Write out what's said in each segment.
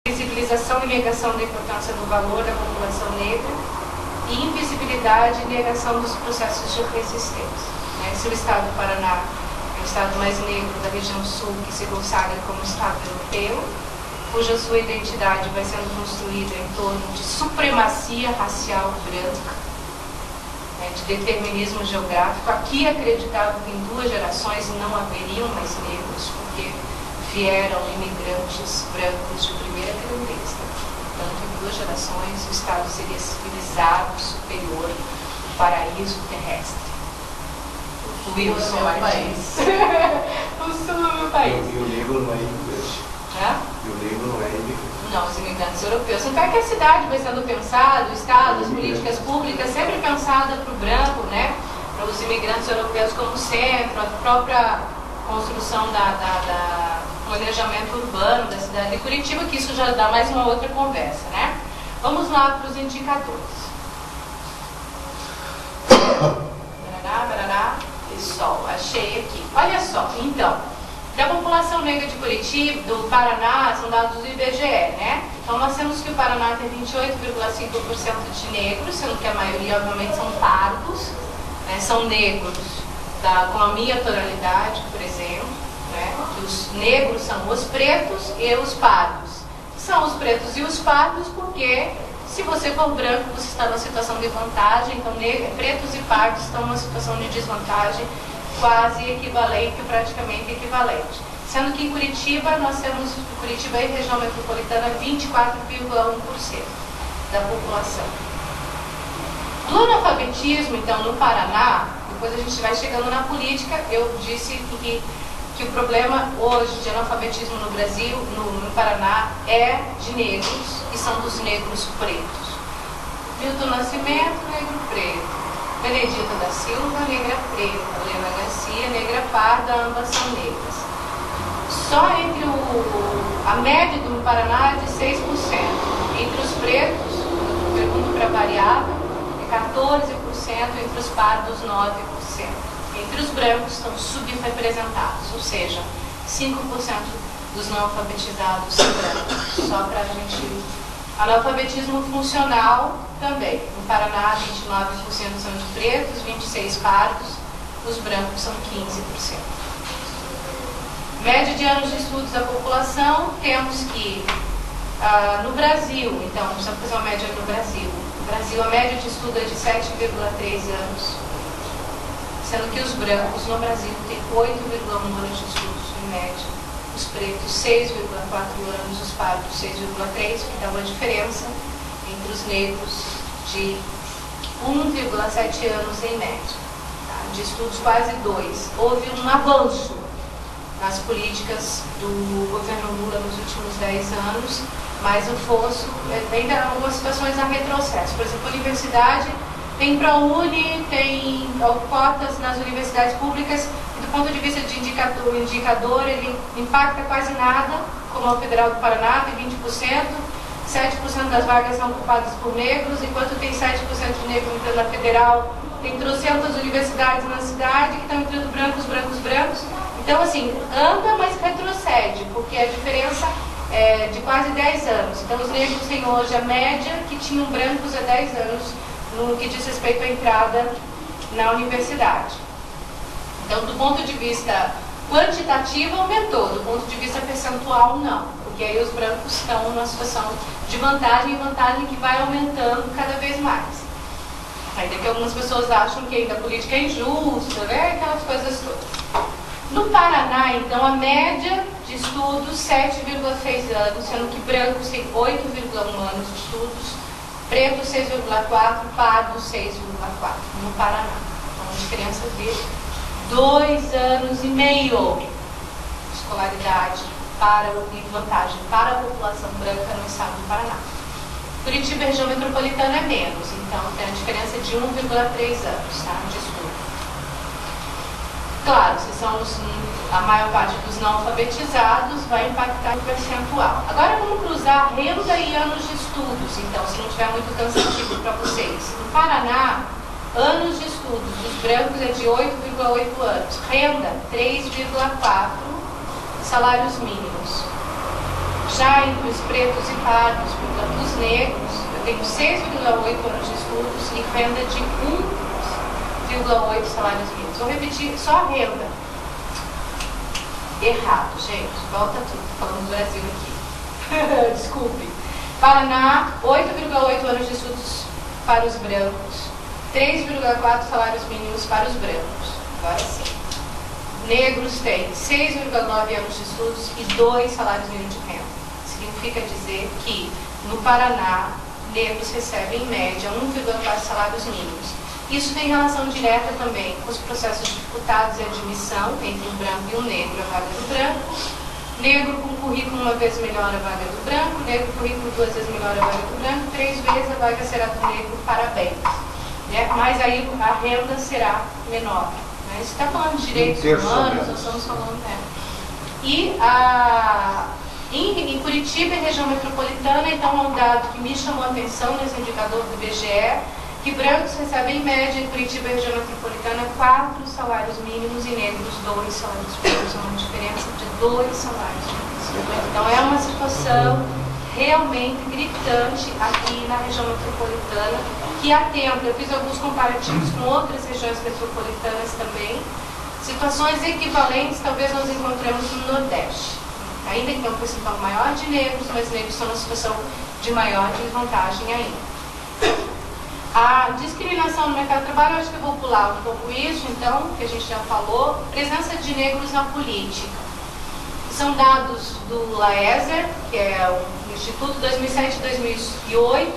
Visibilização e negação da importância do valor da população negra e invisibilidade e negação dos processos de resistência. Se o Estado do Paraná é o Estado mais negro da região sul, que se consagra como Estado europeu, cuja sua identidade vai sendo construída em torno de supremacia racial branca, de determinismo geográfico. Aqui acreditava que em 2 gerações não haveriam mais negros, porque vieram imigrantes brancos de primeira grandeza. Portanto, em 2 gerações, o Estado seria civilizado, superior, o paraíso terrestre. O Wilson é o país. O sul é o país. E o negro não é imigrante. E o negro não é imigrante. Não, os imigrantes europeus. Então é que a cidade vai sendo pensada, o Estado, as políticas públicas, sempre pensada para o branco, para os imigrantes europeus como centro, a própria construção do planejamento urbano da cidade de Curitiba, que isso já dá mais uma outra conversa, Vamos lá para os indicadores. Barará, pessoal, achei aqui. Olha só, então, da população negra de Curitiba, do Paraná, são dados do IBGE, Então nós temos que o Paraná tem 28,5% de negros, sendo que a maioria, obviamente, são pardos, são negros com a minha tonalidade, por exemplo, Os negros são os pretos e os pardos. São os pretos e os pardos porque, se você for branco, você está numa situação de vantagem, então pretos e pardos estão numa situação de desvantagem quase equivalente, praticamente equivalente. Sendo que em Curitiba, nós temos, Curitiba e região metropolitana, 24,1% da população. Do analfabetismo, então, no Paraná, depois a gente vai chegando na política, eu disse que o problema hoje de analfabetismo no Brasil, no Paraná, é de negros, e são dos negros pretos. Milton Nascimento, negro preto. Benedita da Silva, negra preta. Helena Garcia, negra parda, ambas são negras. Só entre a média do Paraná é de 6%. Entre os pretos, pergunto para variável, é 14%, entre os pardos, 9%. Entre os brancos estão subrepresentados, ou seja, 5% dos não alfabetizados são brancos. Só para a gente... Analfabetismo funcional também. No Paraná, 29% são de pretos, 26% pardos, os brancos são 15%. Média de anos de estudos da população, temos que no Brasil, então, precisamos fazer uma média no Brasil. No Brasil, a média de estudo é de 7,3 anos, sendo que os brancos no Brasil têm 8,1 anos de estudos, em média. Os pretos, 6,4 anos, os pardos, 6,3, que dá uma diferença entre os negros de 1,7 anos em média. De estudos, quase 2. Houve um avanço nas políticas do governo Lula nos últimos 10 anos, mas o fosso ainda em algumas situações há retrocesso. Por exemplo, a universidade tem ProUni, tem cotas nas universidades públicas, e do ponto de vista de indicador, ele impacta quase nada, como a Federal do Paraná, tem 20%, 7% das vagas são ocupadas por negros, enquanto tem 7% de negros entrando na Federal, tem 300 universidades na cidade que estão entrando brancos. Então, assim, anda, mas retrocede, porque a diferença é de quase 10 anos. Então, os negros têm hoje a média que tinham brancos há 10 anos, no que diz respeito à entrada na universidade. Então, do ponto de vista quantitativo, aumentou, do ponto de vista percentual, não, porque aí os brancos estão numa situação de vantagem que vai aumentando cada vez mais. Ainda que algumas pessoas acham que ainda a política é injusta, aquelas coisas todas. No Paraná, então, a média de estudos, 7,6 anos, sendo que brancos têm 8,1 anos de estudos, preto 6,4, pardo 6,4 no Paraná. Então, uma diferença de 2,5 anos de escolaridade e vantagem para a população branca no estado do Paraná. Curitiba, região metropolitana, é menos, então tem a diferença de 1,3 anos de estudo. Claro, se são a maior parte dos não alfabetizados, vai impactar o percentual. Agora vamos cruzar renda e anos de estudos, então, se não tiver muito cansativo para vocês. No Paraná, anos de estudos dos brancos é de 8,8 anos, renda 3,4, salários mínimos. Já entre os pretos e pardos, portanto, os negros, eu tenho 6,8 anos de estudos e renda de 1,8 salários mínimos. Vou repetir só a renda. Errado, gente. Volta tudo. Falando do Brasil aqui. Desculpe. Paraná, 8,8 anos de estudos para os brancos. 3,4 salários mínimos para os brancos. Agora sim. Negros têm 6,9 anos de estudos e 2 salários mínimos de renda. Significa dizer que no Paraná, negros recebem em média 1,4 salários mínimos. Isso tem relação direta também com os processos disputados e admissão entre um branco e um negro, a vaga do branco. Negro com currículo uma vez melhor a vaga do branco, negro com currículo 2 vezes melhor a vaga do branco, 3 vezes a vaga será do negro, parabéns. Né? Mas aí a renda será menor. Né? Isso está falando de direitos humanos, nós estamos falando, né? E em Curitiba e região metropolitana, então, é um dado que me chamou a atenção nesse indicador do IBGE, que brancos recebem em média em Curitiba e região metropolitana 4 salários mínimos e negros 2 salários mínimos, uma diferença de 2 salários mínimos. Então é uma situação realmente gritante aqui na região metropolitana, que há tempo, eu fiz alguns comparativos com outras regiões metropolitanas também, situações equivalentes talvez nós encontremos no Nordeste. Ainda que tem um percentual maior de negros, mas negros estão numa situação de maior desvantagem ainda. A discriminação no mercado de trabalho, eu acho que eu vou pular um pouco isso, então, que a gente já falou. Presença de negros na política. São dados do Laeser, que é o Instituto 2007-2008,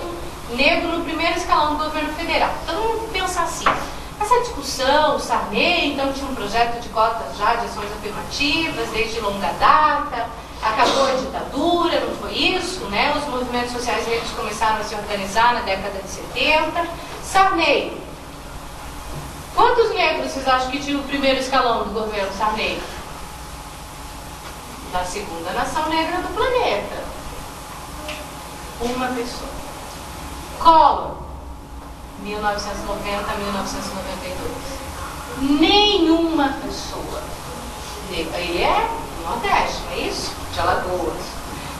negro no primeiro escalão do governo federal. Todo mundo pensa assim. Essa discussão, o Sarney, então, tinha um projeto de cotas já de ações afirmativas, desde longa data, acabou a ditadura, não foi isso, né? Os movimentos sociais negros começaram a se organizar na década de 70. Sarney. Quantos negros vocês acham que tinha o primeiro escalão do governo Sarney? Da segunda nação negra do planeta. Uma pessoa. Collor, 1990 a 1992. Nenhuma pessoa. Ele é do Nordeste, não é isso? De Alagoas.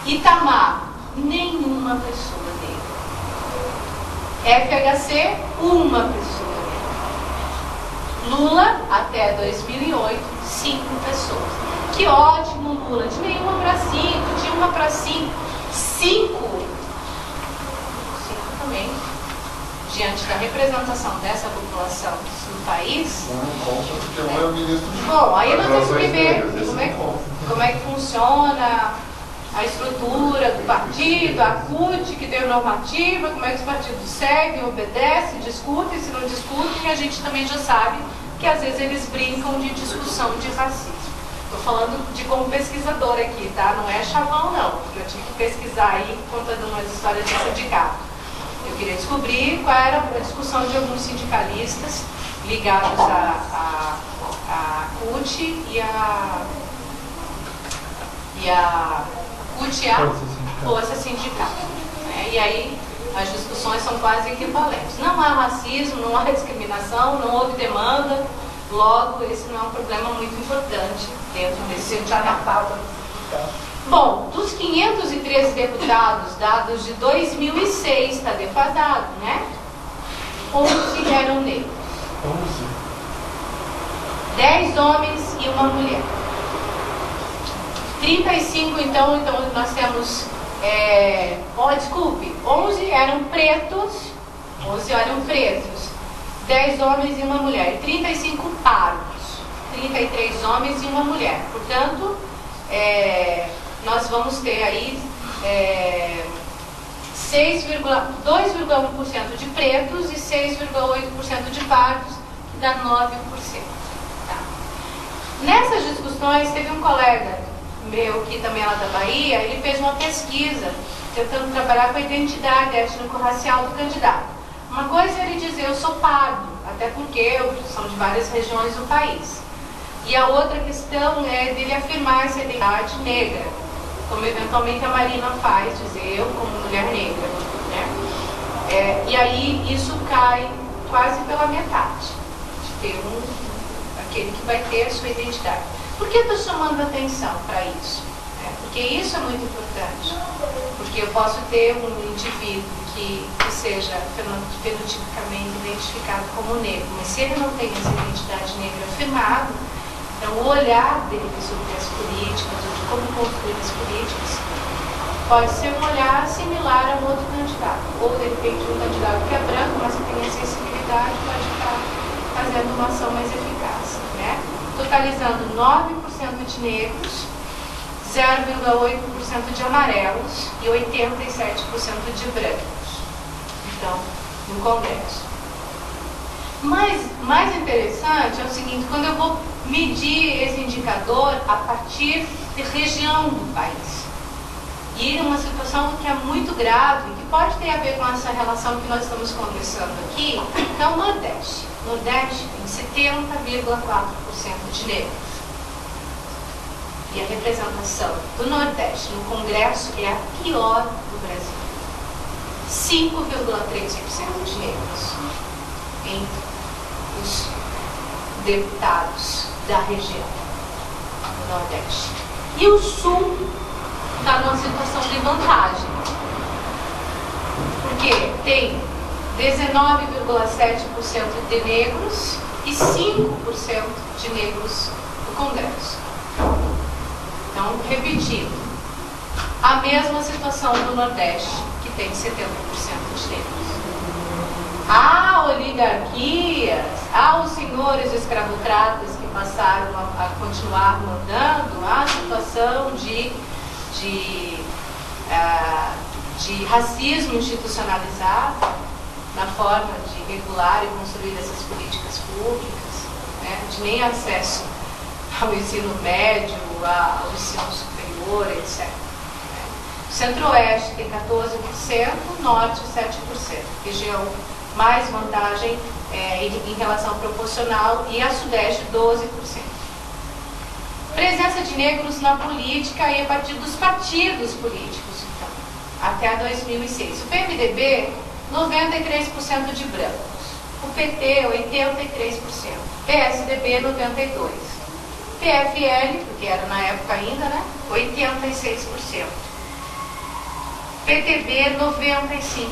Itamar, nenhuma pessoa negra. FHC, uma pessoa negra. Lula, até 2008, 5 pessoas. Que ótimo, Lula. De nenhuma para 5, de 1 para 5. 5 também. Diante da representação dessa população no país. Bom, aí nós temos que ver como é que funciona a estrutura do partido, a CUT, que deu normativa, como é que os partidos seguem, obedecem, discutem, se não discutem, a gente também já sabe que às vezes eles brincam de discussão de racismo. Estou falando de como pesquisador aqui, tá? Não é chavão, não. Eu tive que pesquisar aí, contando umas histórias de sindicato. Eu queria descobrir qual era a discussão de alguns sindicalistas ligados à CUT e a CUT e a Força Sindical. Né? E aí as discussões são quase equivalentes. Não há racismo, não há discriminação, não houve demanda, logo esse não é um problema muito importante dentro desse sindicato. Bom, dos 513 deputados, dados de 2006, está defasado, né? 11 eram negros. 10 homens e uma mulher. 35, então nós temos... 11 eram pretos, 10 homens e uma mulher. E 35 pardos, 33 homens e uma mulher. Portanto, nós vamos ter aí 2,1% de pretos e 6,8% de pardos, que dá 9%. Tá? Nessas discussões, teve um colega meu, que também é lá da Bahia, ele fez uma pesquisa tentando trabalhar com a identidade étnico-racial do candidato. Uma coisa é ele dizer, eu sou pardo, até porque são de várias regiões do país. E a outra questão é dele afirmar essa identidade negra, como eventualmente a Marina faz, dizer eu como mulher negra. Né? E aí isso cai quase pela metade, de ter aquele que vai ter a sua identidade. Por que eu estou chamando a atenção para isso? né? Porque isso é muito importante. Porque eu posso ter um indivíduo que seja fenotipicamente identificado como negro, mas se ele não tem essa identidade negra afirmada, então o olhar dele sobre as políticas, ou de como construir as políticas, pode ser um olhar similar a um outro candidato. Ou, de repente, um candidato que é branco, mas que tem a sensibilidade, pode estar fazendo uma ação mais eficaz, né? Totalizando 9% de negros, 0,8% de amarelos e 87% de brancos. Então, no Congresso. Mas mais interessante é o seguinte, quando eu vou medir esse indicador a partir de região do país. E uma situação que é muito grave, que pode ter a ver com essa relação que nós estamos conversando aqui, é o Nordeste. O Nordeste tem 70,4% de negros. E a representação do Nordeste no Congresso é a pior do Brasil. 5,3% de negros entre os deputados da região do Nordeste. E o Sul está numa situação de vantagem, porque tem 19,7% de negros e 5% de negros no Congresso. Então, repetindo, a mesma situação do Nordeste, que tem 70% de negros. Há oligarquias, há os senhores escravocratas que passaram a continuar mandando, há a situação de racismo institucionalizado na forma de regular e construir essas políticas públicas, né, de nem acesso ao ensino médio, ao ensino superior, etc. Centro-Oeste tem 14%, Norte 7%, região mais vantagem em relação proporcional, e a Sudeste 12%. Presença de negros na política e a partir dos partidos políticos, então, até 2006. O PMDB, 93% de brancos. O PT, 83%. PSDB, 92%. PFL, porque era na época ainda, né? 86%. PTB, 95%.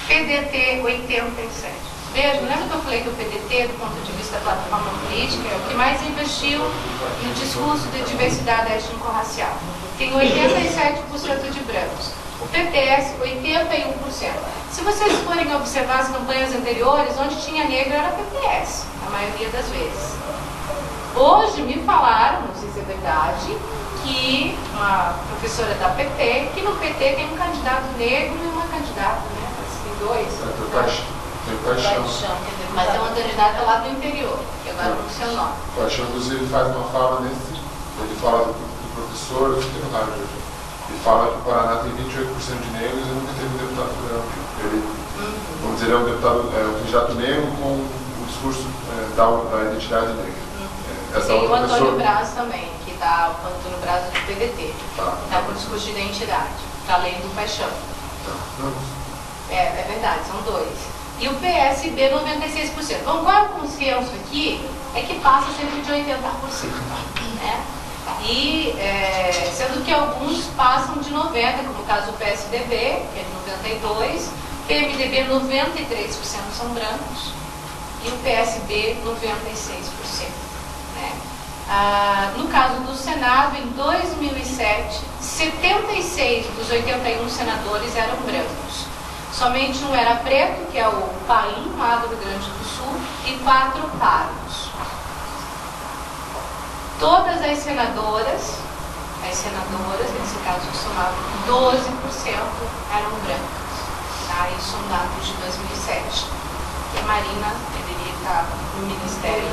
PDT, 87%. Veja, lembra que eu falei que o PDT, do ponto de vista da plataforma política, é o que mais investiu no discurso de diversidade étnico-racial. Tem 87% de brancos. O PPS, 81%. Se vocês forem observar as campanhas anteriores, onde tinha negro era PPS, a maioria das vezes. Hoje me falaram, não sei se é verdade, que uma professora da PT, que no PT tem um candidato negro e uma candidata, né? Tem dois. Tem Paixão. Mas é uma candidata lá do interior, que agora não sei o nome. Paixão, inclusive, faz uma fala nesse. Ele fala do professor, tem no rádio hoje. Ele fala que o Paraná tem 28% de negros e nunca teve um deputado federal. Ele, vamos dizer, é um deputado, um candidato negro com o discurso da identidade negra. Tem o Antônio Braz também, que está o Antônio Braz do PDT. Está com o discurso de identidade, para além do Paixão. É verdade, são dois. E o PSB, 96%. Bom, qual é o consenso aqui? É que passa sempre de 80%. Né? E, sendo que alguns passam de 90%, como o caso do PSDB, que é de 92%, PMDB, 93% são brancos, e o PSB, 96%. Né? No caso do Senado, em 2007, 76 dos 81 senadores eram brancos. Somente um era preto, que é o Paim, lá do Rio Grande do Sul, e 4 pardos. Todas as senadoras, nesse caso somavam 12%, eram brancas. Tá? Isso são dados de 2007. E a Marina deveria estar no Ministério